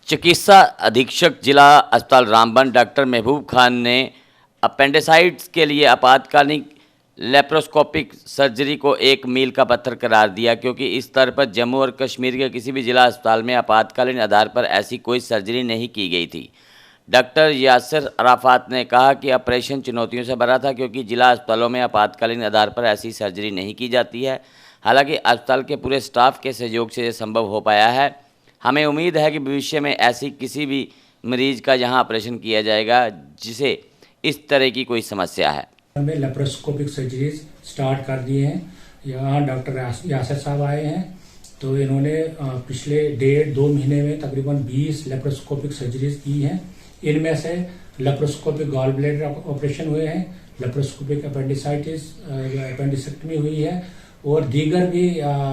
चिकित्सा अधीक्षक जिला अस्पताल रामबन डॉक्टर महबूब खान ने अपेंडिसाइटिस के लिए आपातकालीन लेप्रोस्कोपिक सर्जरी को एक मील का पत्थर करार दिया, क्योंकि इस स्तर पर जम्मू और कश्मीर के किसी भी जिला अस्पताल में आपातकालीन आधार पर ऐसी कोई सर्जरी नहीं की गई थी। डॉक्टर यासिर अराफात ने कहा कि ऑपरेशन चुनौतियों से भरा था, क्योंकि जिला अस्पतालों में आपातकालीन आधार पर ऐसी सर्जरी नहीं की जाती है। हालांकि अस्पताल के पूरे स्टाफ के सहयोग से यह संभव हो पाया है। हमें उम्मीद है कि भविष्य में ऐसी किसी भी मरीज का यहाँ ऑपरेशन किया जाएगा जिसे इस तरह की कोई समस्या है। में लेप्रोस्कोपिक सर्जरीज स्टार्ट कर दिए हैं। यहाँ डॉक्टर यासिर साहब आए हैं, तो इन्होंने पिछले 1.5-2 महीने में तकरीबन 20 लेप्रोस्कोपिक सर्जरीज की हैं। इनमें से लेप्रोस्कोपिक गॉल ब्लैडर ऑपरेशन हुए हैं, लेप्रोस्कोपिक अपेंडिसेक्टमी हुई है और दीगर भी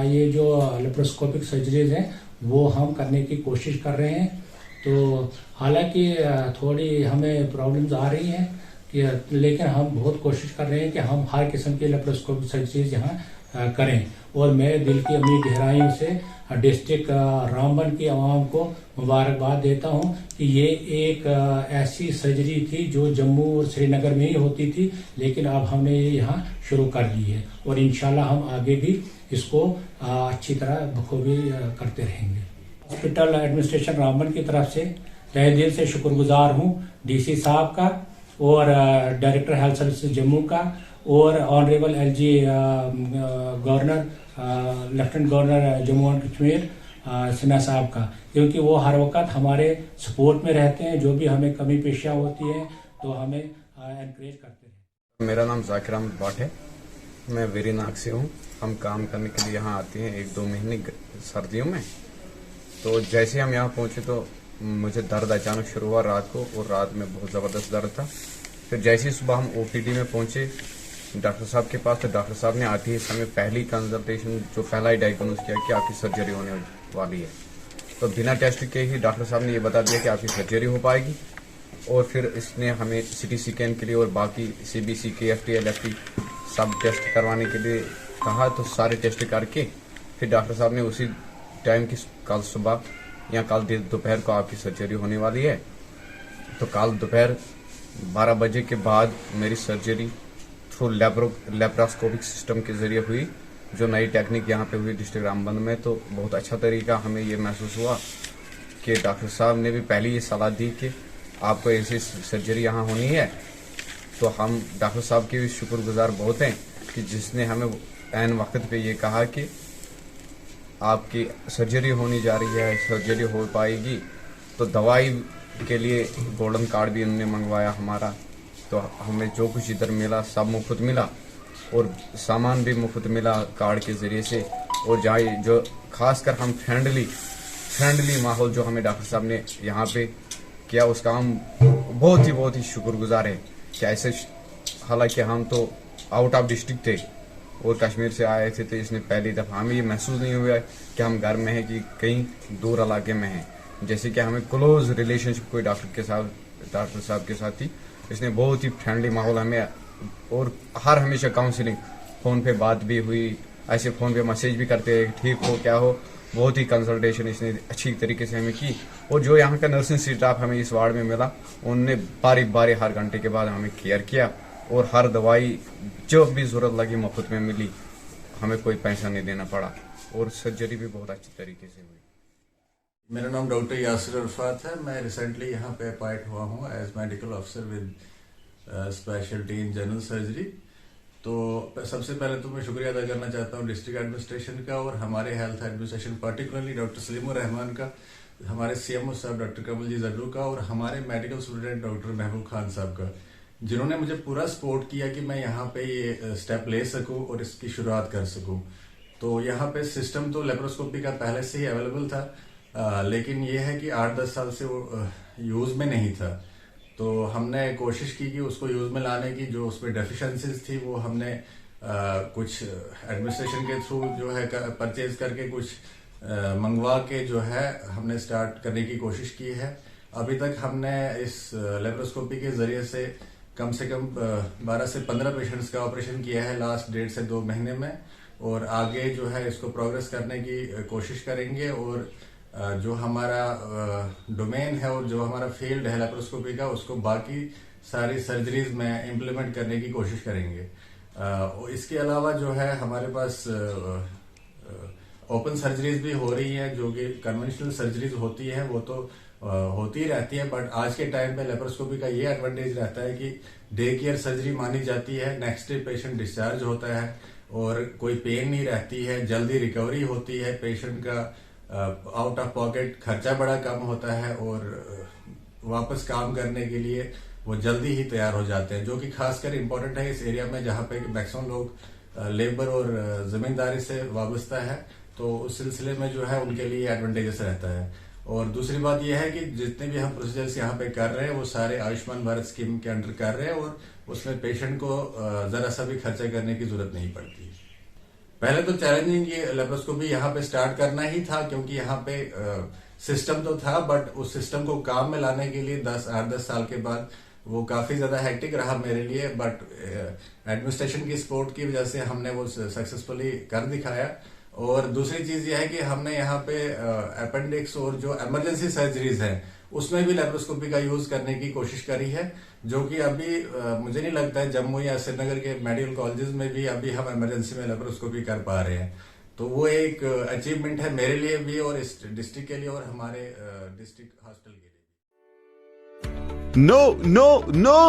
ये जो लेप्रोस्कोपिक सर्जरीज हैं वो हम करने की कोशिश कर रहे हैं। तो हालांकि थोड़ी हमें प्रॉब्लम्स आ रही हैं, लेकिन हम बहुत कोशिश कर रहे हैं कि हम हर किस्म की लेप्रोस्कोपिक सर्जरीज यहाँ करें। और मैं दिल की अमीर गहराइयों से डिस्ट्रिक्ट रामबन की आवाम को मुबारकबाद देता हूँ कि ये एक ऐसी सर्जरी थी जो जम्मू और श्रीनगर में ही होती थी, लेकिन अब हमने ये यहाँ शुरू कर दी है और इंशाल्लाह हम आगे भी इसको अच्छी तरह बखूबी करते रहेंगे। हॉस्पिटल एडमिनिस्ट्रेशन रामबन की तरफ से तहे दिल से शुक्रगुजार हूँ डीसी साहब का और डायरेक्टर हेल्थ सर्विसेज जम्मू का और honourable LG governor lieutenant governor Jammu and Kashmir Sinha साहब का, क्योंकि वो हर वक्त हमारे सपोर्ट में रहते हैं। जो भी हमें कमी पेशियाँ होती है तो हमें एनकरेज करते हैं। मेरा नाम जाकिर अहमद भट्ट है, मैं वेरीनाग से हूँ। हम काम करने के लिए यहाँ आते हैं 1-2 महीने सर्दियों में। तो जैसे हम यहाँ पहुँचे तो मुझे दर्द अचानक शुरू हुआ रात को, और रात में बहुत ज़बरदस्त दर्द था। फिर जैसे ही सुबह हम ओपीडी में पहुँचे डॉक्टर साहब के पास, तो डॉक्टर साहब ने आते ही समय पहली कंसल्टेशन जो पहला ही डायग्नोज किया कि आपकी सर्जरी होने वाली है। तो बिना टेस्ट के ही डॉक्टर साहब ने ये बता दिया कि आपकी सर्जरी हो पाएगी। और फिर इसने हमें सिटी स्कैन के लिए और बाकी CBC, KFT, LFT सब टेस्ट करवाने के लिए कहा। तो सारे टेस्ट करके फिर डॉक्टर साहब ने उसी टाइम की कल सुबह या कल दोपहर को आपकी सर्जरी होने वाली है। तो कल दोपहर 12 बजे के बाद मेरी सर्जरी थ्रू लेप्रोस्कोपिक सिस्टम के जरिए हुई, जो नई टेक्निक यहाँ पे हुई डिस्ट्रिक्ट रामबन में। तो बहुत अच्छा तरीका हमें ये महसूस हुआ कि डॉक्टर साहब ने भी पहले ये सलाह दी कि आपको ऐसी सर्जरी यहाँ होनी है। तो हम डॉक्टर साहब के भी शुक्रगुजार बहुत हैं कि जिसने हमें ऐन वक्त पे ये कहा कि आपकी सर्जरी होने जा रही है, सर्जरी हो पाएगी। तो दवाई के लिए गोल्डन कार्ड भी उन्होंने मंगवाया हमारा। तो हमें जो कुछ इधर मिला सब मुफ्त मिला और सामान भी मुफ्त मिला कार्ड के ज़रिए से। और जहाँ जो खासकर हम फ्रेंडली माहौल जो हमें डॉक्टर साहब ने यहाँ पे किया, उसका हम बहुत ही शुक्रगुजार हैं कि ऐसे, हालांकि हम तो आउट ऑफ डिस्ट्रिक्ट थे और कश्मीर से आए थे, तो इसने पहली दफ़ा हमें ये महसूस नहीं हुआ कि हम घर में हैं कि कहीं दूर इलाके में हैं। जैसे कि हमें क्लोज रिलेशनशिप कोई डॉक्टर साहब के साथ थी। इसने बहुत ही फ्रेंडली माहौल हमें, और हर हमेशा काउंसलिंग, फ़ोन पे बात भी हुई, ऐसे फ़ोन पे मैसेज भी करते हैं ठीक हो क्या हो। बहुत ही कंसल्टेशन इसने अच्छी तरीके से हमें की। और जो यहाँ का नर्सिंग स्टाफ हमें इस वार्ड में मिला, उनने बारी हर घंटे के बाद हमें केयर किया और हर दवाई जो भी ज़रूरत लगी मुफ्त में मिली, हमें कोई पैसा नहीं देना पड़ा और सर्जरी भी बहुत अच्छी तरीके से हुई। मेरा नाम डॉक्टर यासिर अराफात है। मैं रिसेंटली यहाँ पे अपॉइंट हुआ हूँ as medical officer with speciality in general surgery. तो सबसे पहले तो मैं शुक्रिया अदा करना चाहता हूँ डिस्ट्रिक्ट एडमिनिस्ट्रेशन का और हमारे health administration, particularly doctor Salimur Rahman का, हमारे CMO साहब डॉक्टर कमल जी जड्डू का और हमारे medical student doctor Mehboob Khan साहब का, जिन्होंने मुझे पूरा सपोर्ट किया कि मैं यहाँ पे ये स्टेप ले सकूँ और इसकी शुरुआत कर सकूँ। तो यहाँ पे सिस्टम तो लेप्रोस्कोपी का पहले से ही अवेलेबल था, लेकिन ये है कि 8-10 साल से वो यूज में नहीं था। तो हमने कोशिश की कि उसको यूज में लाने की, जो उसमें डेफिशिएंसीज थी वो हमने कुछ एडमिनिस्ट्रेशन के थ्रू जो है परचेज करके कुछ मंगवा के जो है हमने स्टार्ट करने की कोशिश की है। अभी तक हमने इस लेप्रोस्कोपी के जरिए से कम 12 से 15 पेशेंट्स का ऑपरेशन किया है लास्ट 1.5 से 2 महीने में, और आगे जो है इसको प्रोग्रेस करने की कोशिश करेंगे और जो हमारा डोमेन है और जो हमारा फील्ड है लेप्रोस्कोपी का, उसको बाकी सारी सर्जरीज में इम्प्लीमेंट करने की कोशिश करेंगे। इसके अलावा जो है हमारे पास ओपन सर्जरीज भी हो रही हैं, जो कि कन्वेंशनल सर्जरीज होती हैं वो तो होती ही रहती है, बट आज के टाइम पे लेप्रोस्कोपी का ये एडवांटेज रहता है कि डे केयर सर्जरी मानी जाती है, नेक्स्ट डे पेशेंट डिस्चार्ज होता है और कोई पेन नहीं रहती है, जल्दी रिकवरी होती है, पेशेंट का आउट ऑफ पॉकेट खर्चा बड़ा कम होता है और वापस काम करने के लिए वो जल्दी ही तैयार हो जाते हैं, जो कि खासकर इम्पोर्टेंट है इस एरिया में जहाँ पे मैक्सिमम लोग लेबर और जमींदारी से वाबस्ता है, तो उस सिलसिले में जो है उनके लिए एडवांटेजेस रहता है। और दूसरी बात यह है कि जितने भी हम प्रोसीजर्स यहाँ पे कर रहे हैं वो सारे आयुष्मान भारत स्कीम के अंडर कर रहे हैं और उसमें पेशेंट को जरा सा भी खर्चा करने की जरूरत नहीं पड़ती। पहले तो चैलेंजिंग ये लेप्रोस्कोपी यहाँ पे स्टार्ट करना ही था, क्योंकि यहाँ पे सिस्टम तो था बट उस सिस्टम को काम में लाने के लिए 8-10 साल के बाद वो काफी ज्यादा हेक्टिक रहा मेरे लिए, बट एडमिनिस्ट्रेशन की सपोर्ट की वजह से हमने वो सक्सेसफुली कर दिखाया। और दूसरी चीज ये है कि हमने यहाँ पे अपेंडिक्स और जो इमरजेंसी सर्जरीज हैं उसमें भी लेप्रोस्कोपी का यूज करने की कोशिश करी है, जो कि अभी मुझे नहीं लगता है जम्मू या श्रीनगर के मेडिकल कॉलेजेस में भी अभी हम इमरजेंसी में लेप्रोस्कोपी कर पा रहे हैं। तो वो एक अचीवमेंट है मेरे लिए भी और इस डिस्ट्रिक्ट के लिए और हमारे डिस्ट्रिक्ट हॉस्पिटल के लिए। No, no, no!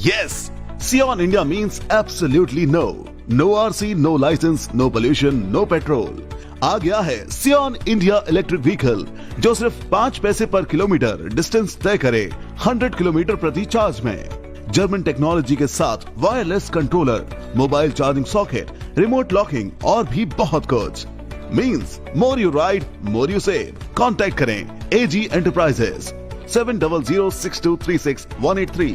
Yes! Sion India means absolutely no. No RC, no license, no pollution, no petrol. आ गया है Sion India इलेक्ट्रिक व्हीकल, जो सिर्फ 5 पैसे पर किलोमीटर डिस्टेंस तय करे 100 किलोमीटर प्रति चार्ज में। जर्मन टेक्नोलॉजी के साथ wireless controller, mobile charging socket, remote locking और भी बहुत कुछ। Means more you ride, more you save. Contact करें AG एंटरप्राइजेस 7006236183।